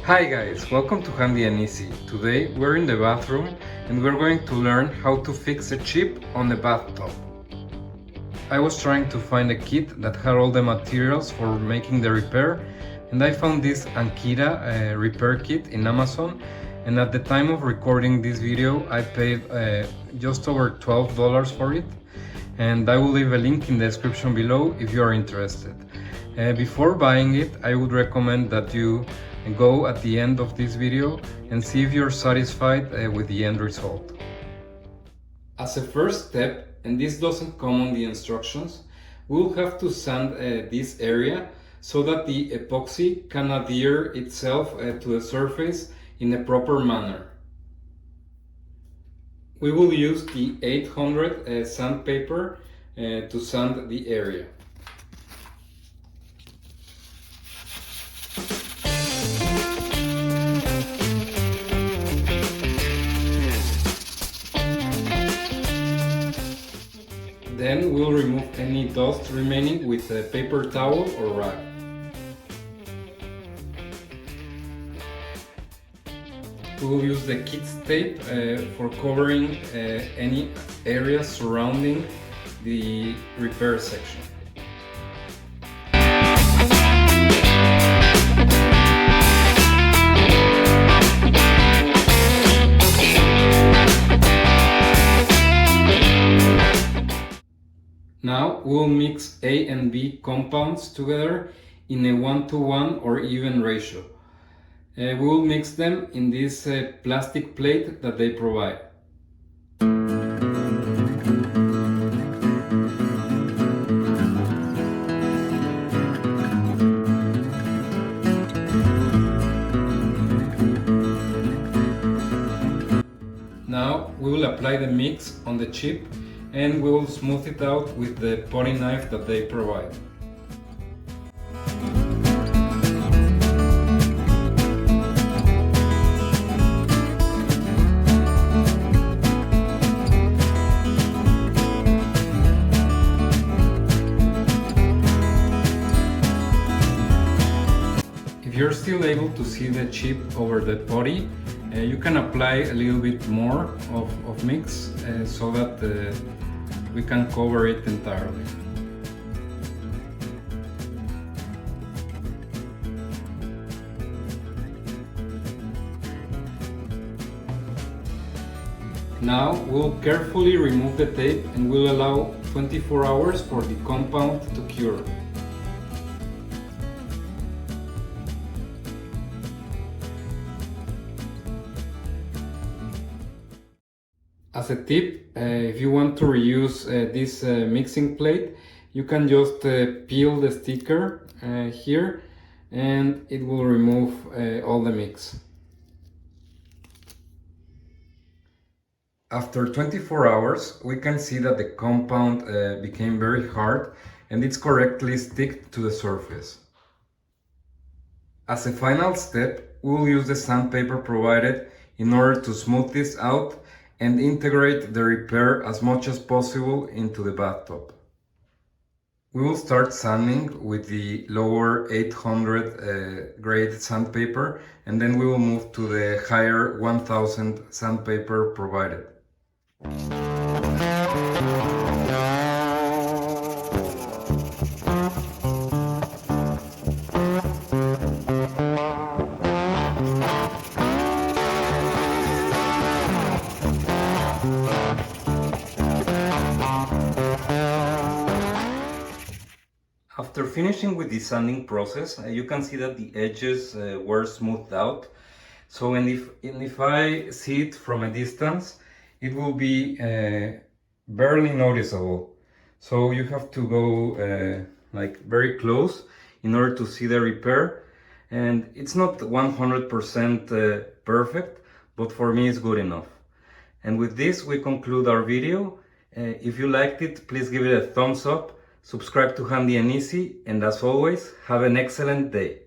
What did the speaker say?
Hi guys, welcome to Handy and Easy. Today we're in the bathroom and we're going to learn how to fix a chip on the bathtub. I was trying to find a kit that had all the materials for making the repair, and I found this Ankita repair kit in Amazon, and at the time of recording this video I paid just over $12 for it, and I will leave a link in the description below if you are interested. Before buying it, I would recommend that you go at the end of this video and see if you're satisfied with the end result. As a first step, and this doesn't come on the instructions, we'll have to sand this area so that the epoxy can adhere itself to the surface in a proper manner. We will use the 800 sandpaper to sand the area. Then we'll remove any dust remaining with a paper towel or rag. We will use the kit's tape for covering any areas surrounding the repair section. Now we'll mix A and B compounds together in a 1:1 or even ratio. We'll mix them in this plastic plate that they provide. Now we will apply the mix on the chip and we will smooth it out with the potting knife that they provide. If you're still able to see the chip over the potty, you can apply a little bit more of mix so that we can cover it entirely. Now we'll carefully remove the tape and we'll allow 24 hours for the compound to cure. As a tip, if you want to reuse this mixing plate, you can just peel the sticker here and it will remove all the mix. After 24 hours, we can see that the compound became very hard and it's correctly stick to the surface. As a final step, we will use the sandpaper provided in order to smooth this out and integrate the repair as much as possible into the bathtub. We will start sanding with the lower 800 grade sandpaper, and then we will move to the higher 1000 sandpaper provided. After finishing with the sanding process, you can see that the edges were smoothed out. So if I see it from a distance, it will be barely noticeable. So you have to go like very close in order to see the repair. And it's not 100% perfect, but for me it's good enough. And with this we conclude our video. If you liked it, please give it a thumbs up. Subscribe to Handy and Easy, and as always, have an excellent day.